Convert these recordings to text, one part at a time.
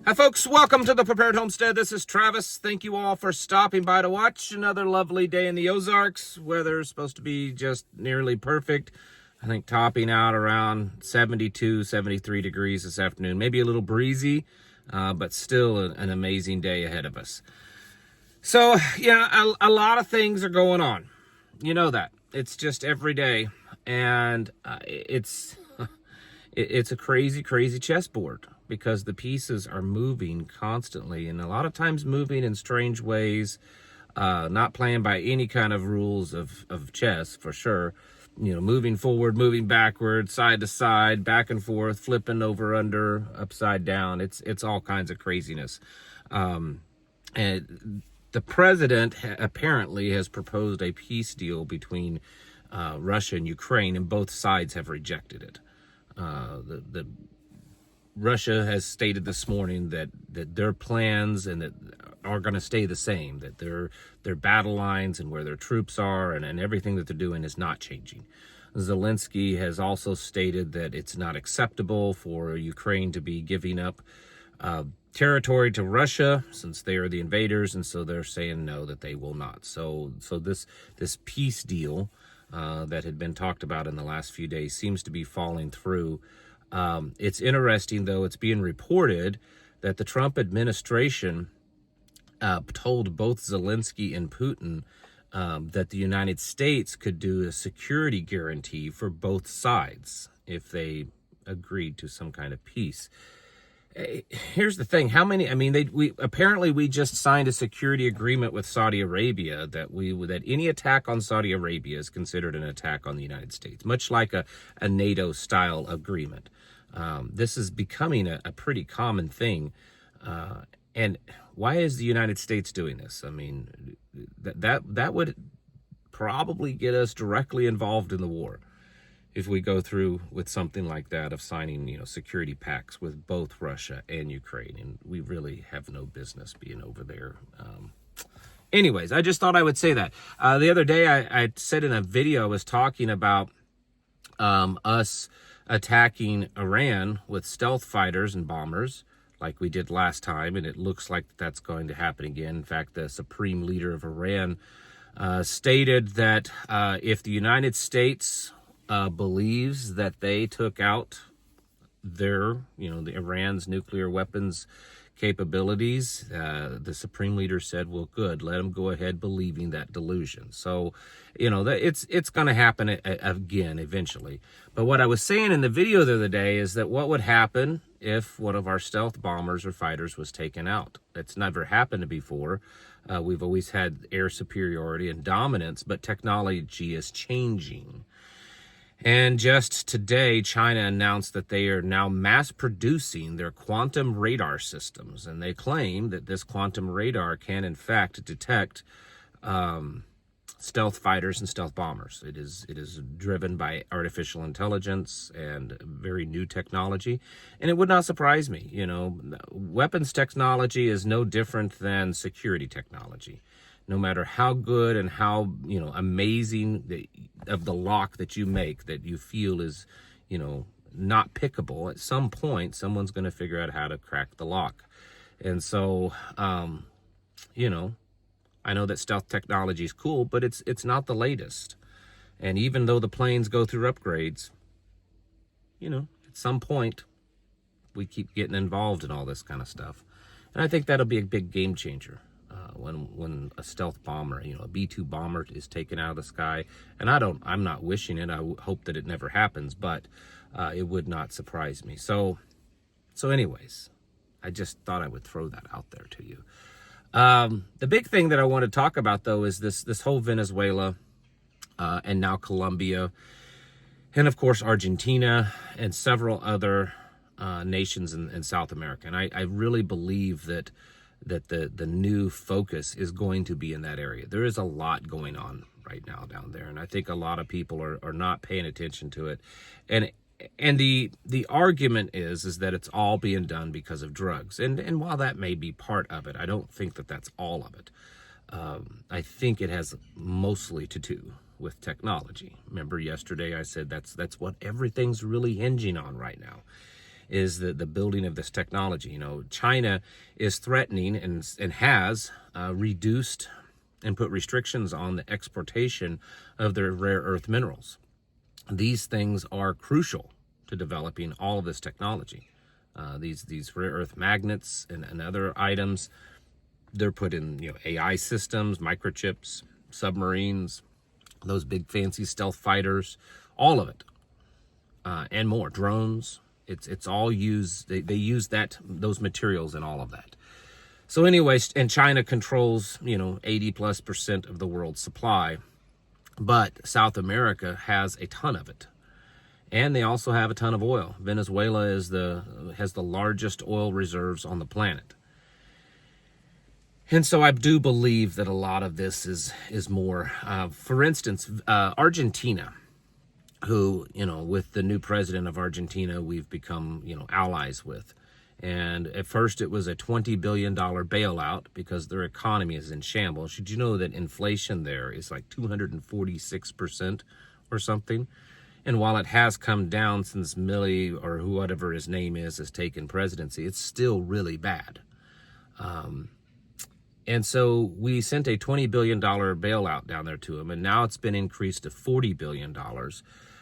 Hi folks, welcome to the Prepared Homestead. This is Travis. Thank you all for stopping by to watch another lovely day in the Ozarks. Weather's supposed to be just nearly perfect. I think topping out around 72, 73 degrees this afternoon. Maybe a little breezy, but still an amazing day ahead of us. So, yeah, a lot of things are going on. You know that. It's just every day. And it's a crazy, crazy chessboard, because the pieces are moving constantly, and a lot of times moving in strange ways, not playing by any kind of rules of chess, for sure. You know, moving forward, moving backward, side to side, back and forth, flipping over, under, upside down. It's all kinds of craziness. And the president apparently has proposed a peace deal between Russia and Ukraine, and both sides have rejected it. Russia has stated this morning that their plans and that are going to stay the same, that their battle lines and where their troops are and everything that they're doing is not changing. Zelensky has also stated that it's not acceptable for Ukraine to be giving up territory to Russia, since they are the invaders, and so they're saying no, that they will not. So this peace deal that had been talked about in the last few days seems to be falling through. It's interesting, though. It's being reported that the Trump administration told both Zelensky and Putin that the United States could do a security guarantee for both sides if they agreed to some kind of peace. Here's the thing: we just signed a security agreement with Saudi Arabia that any attack on Saudi Arabia is considered an attack on the United States, much like a NATO style agreement. This is becoming a pretty common thing. And why is the United States doing this? I mean, that would probably get us directly involved in the war if we go through with something like that, of signing, security pacts with both Russia and Ukraine. And we really have no business being over there. Anyways, I just thought I would say that. The other day, I said in a video, I was talking about us attacking Iran with stealth fighters and bombers like we did last time, and it looks like that's going to happen again. In fact, the supreme leader of Iran stated that if the United States believes that they took out the Iran's nuclear weapons capabilities, the supreme leader said, well, good, let them go ahead believing that delusion. So, it's going to happen again eventually. But what I was saying in the video the other day is that what would happen if one of our stealth bombers or fighters was taken out? That's never happened before. We've always had air superiority and dominance, but technology is changing. And just today, China announced that they are now mass producing their quantum radar systems. And they claim that this quantum radar can, in fact, detect stealth fighters and stealth bombers. It is driven by artificial intelligence and very new technology. And it would not surprise me. Weapons technology is no different than security technology. No matter how good and how, amazing of the lock that you make, that you feel is, not pickable, at some point, someone's going to figure out how to crack the lock. And so, I know that stealth technology is cool, but it's not the latest. And even though the planes go through upgrades, at some point, we keep getting involved in all this kind of stuff. And I think that'll be a big game changer. When a stealth bomber, a B-2 bomber is taken out of the sky. And I'm not wishing it. I hope that it never happens, but it would not surprise me. So anyways, I just thought I would throw that out there to you. The big thing that I want to talk about, though, is this whole Venezuela and now Colombia, and of course Argentina and several other nations in South America. And I really believe that the new focus is going to be in that area. There is a lot going on right now down there, and I think a lot of people are not paying attention to it. And the argument is that it's all being done because of drugs. And while that may be part of it, I don't think that that's all of it. I think it has mostly to do with technology. Remember yesterday I said that's what everything's really hinging on right now. is the building of this technology. You know, China is threatening and has reduced and put restrictions on the exportation of their rare earth minerals. These things are crucial to developing all of this technology. These rare earth magnets and other items, they're put in, you know, AI systems, microchips, submarines, those big fancy stealth fighters, all of it, and more, drones. It's all used. They use those materials in all of that. So anyways, and China controls, you know, 80+% of the world's supply, but South America has a ton of it. And they also have a ton of oil. Venezuela has the largest oil reserves on the planet. And so I do believe that a lot of this is more, for instance, Argentina, who, you know, with the new president of Argentina, we've become, you know, allies with. And at first it was a $20 billion bailout because their economy is in shambles. Should you know that inflation there is like 246% or something? And while it has come down since Milei, or whatever his name is, has taken presidency, it's still really bad. And so we sent a $20 billion bailout down there to him, and now it's been increased to $40 billion.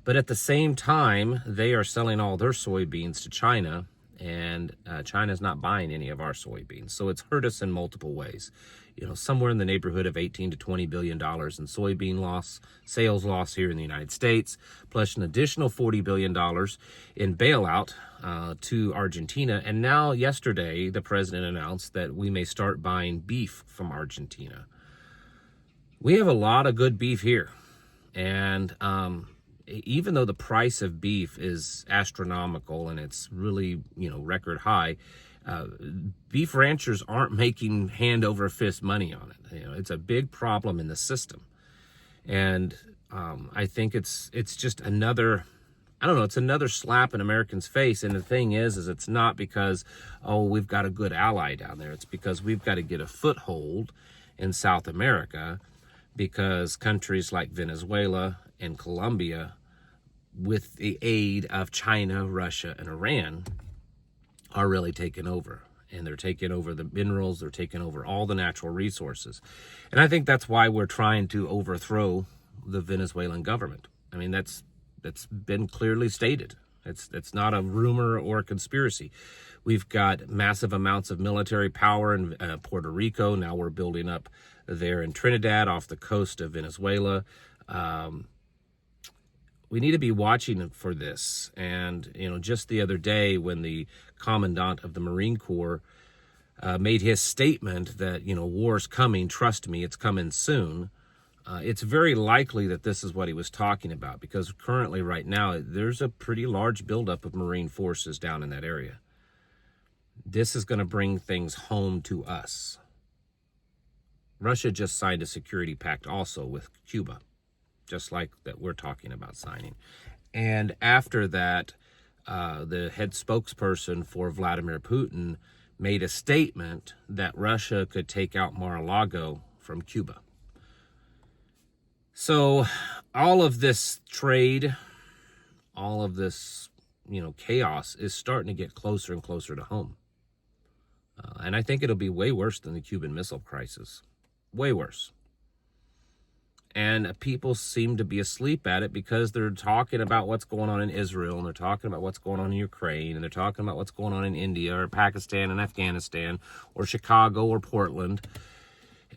But at the same time, they are selling all their soybeans to China, and China's not buying any of our soybeans. So it's hurt us in multiple ways. You know, somewhere in the neighborhood of $18 to $20 billion in soybean loss, sales loss here in the United States, plus an additional $40 billion in bailout to Argentina. And now yesterday, the president announced that we may start buying beef from Argentina. We have a lot of good beef here. And even though the price of beef is astronomical and it's really, you know, record high, beef ranchers aren't making hand over fist money on it. You know, it's a big problem in the system. And I think it's just another, I don't know, it's another slap in Americans' face. And the thing is it's not because, oh, we've got a good ally down there. It's because we've got to get a foothold in South America, because countries like Venezuela and Colombia, with the aid of China, Russia, and Iran, are really taking over. And they're taking over the minerals, they're taking over all the natural resources. And I think that's why we're trying to overthrow the Venezuelan government. I mean, that's been clearly stated. It's not a rumor or a conspiracy. We've got massive amounts of military power in Puerto Rico. Now we're building up there in Trinidad off the coast of Venezuela. We need to be watching for this. And, you know, just the other day when the commandant of the Marine Corps made his statement that, you know, war's coming, trust me, it's coming soon. It's very likely that this is what he was talking about, because currently right now there's a pretty large buildup of Marine forces down in that area. This is going to bring things home to us. Russia just signed a security pact also with Cuba, just like that we're talking about signing. And after that, the head spokesperson for Vladimir Putin made a statement that Russia could take out Mar-a-Lago from Cuba. So all of this trade, all of this, you know, chaos is starting to get closer and closer to home. And I think it'll be way worse than the Cuban Missile Crisis. Way worse. And people seem to be asleep at it because they're talking about what's going on in Israel, and they're talking about what's going on in Ukraine, and they're talking about what's going on in India or Pakistan and Afghanistan or Chicago or Portland,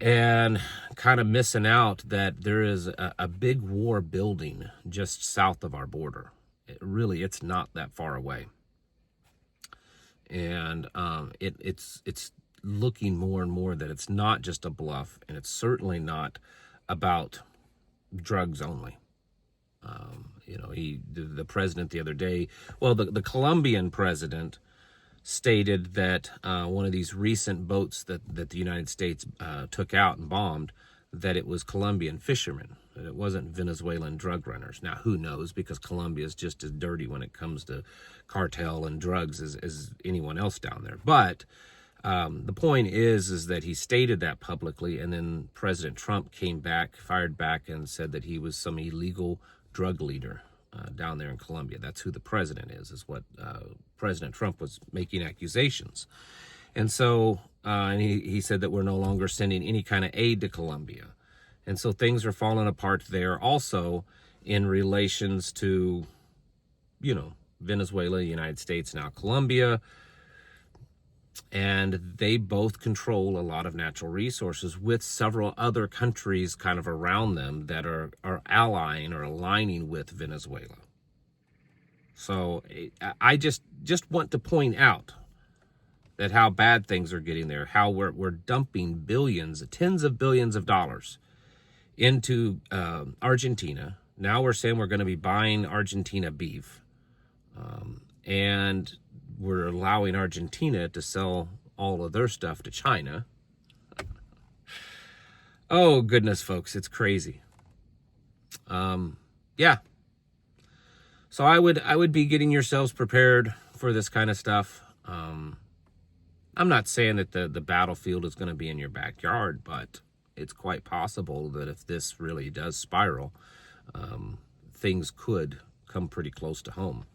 and kind of missing out that there is a big war building just south of our border. It's not that far away. And it's looking more and more that it's not just a bluff, and it's certainly not about drugs only. You know, the president the other day, well, the Colombian president stated that one of these recent boats that the United States took out and bombed, that it was Colombian fishermen, that it wasn't Venezuelan drug runners. Now, who knows, because Colombia is just as dirty when it comes to cartel and drugs as anyone else down there. But the point is that he stated that publicly, and then President Trump came back, fired back, and said that he was some illegal drug leader down there in Colombia. That's who the president is what President Trump was making accusations. And so, and he said that we're no longer sending any kind of aid to Colombia. And so things are falling apart there also in relations to, you know, Venezuela, United States, now Colombia. And they both control a lot of natural resources with several other countries kind of around them that are allying or aligning with Venezuela. So I just want to point out that how bad things are getting there, how we're dumping billions, tens of billions of dollars into Argentina. Now we're saying we're going to be buying Argentina beef. And we're allowing Argentina to sell all of their stuff to China. Oh, goodness, folks, it's crazy. Yeah. So I would be getting yourselves prepared for this kind of stuff. I'm not saying that the battlefield is going to be in your backyard, but it's quite possible that if this really does spiral, things could come pretty close to home.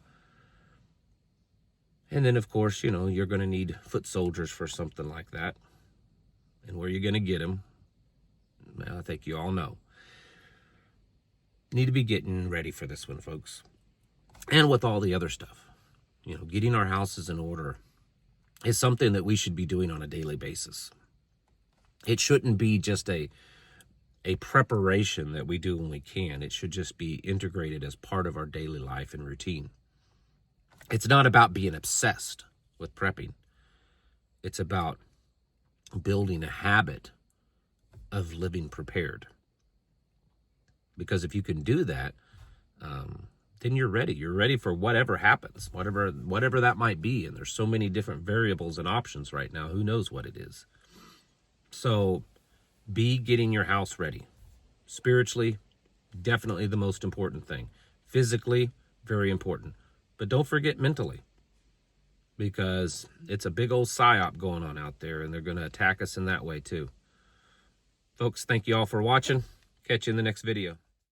And then, of course, you know, you're going to need foot soldiers for something like that. And where you're going to get them, well, I think you all know. Need to be getting ready for this one, folks. And with all the other stuff, you know, getting our houses in order is something that we should be doing on a daily basis. It shouldn't be just a preparation that we do when we can. It should just be integrated as part of our daily life and routine. It's not about being obsessed with prepping. It's about building a habit of living prepared. Because if you can do that, then you're ready. You're ready for whatever happens, whatever that might be. And there's so many different variables and options right now. Who knows what it is? So be getting your house ready. Spiritually, definitely the most important thing. Physically, very important. But don't forget mentally, because it's a big old psyop going on out there, and they're going to attack us in that way too. Folks, thank you all for watching. Catch you in the next video.